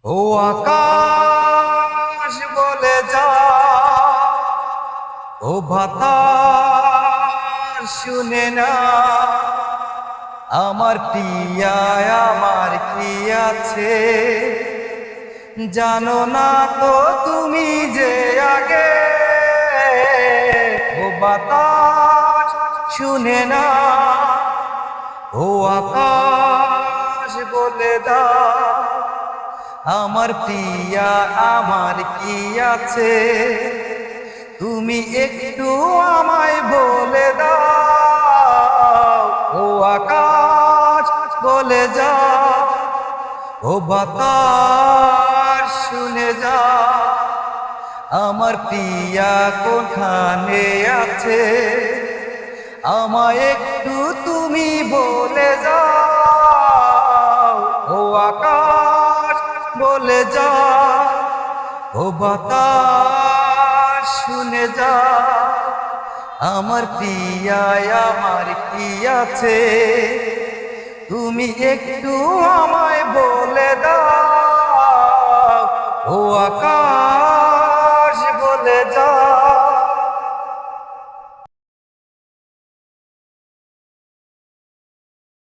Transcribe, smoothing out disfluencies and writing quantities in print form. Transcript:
ও আকাশ বলে যা, ও বাতাস শুনে না, আমার প্রিয়া আমার কি আছে জানো না তো তুমি যে আগে। ও বাতাস শুনে না, ও আকাশ বলে দা, আমার প্রিয়া আমার কি আছে তুমি একটু আমায় বলে দাও। ও আকাশ বলে যা, ও বাতাস শুনে যা, আমার প্রিয়া কোথানে আছে আমায় একটু তুমি বলে যাও। ও আকাশ বলে যা, ও বাতাস শুনে যা, আমার প্রিয়া আমার কি আছে তুমি একটু আমায় বলে দাও। ও আকাশ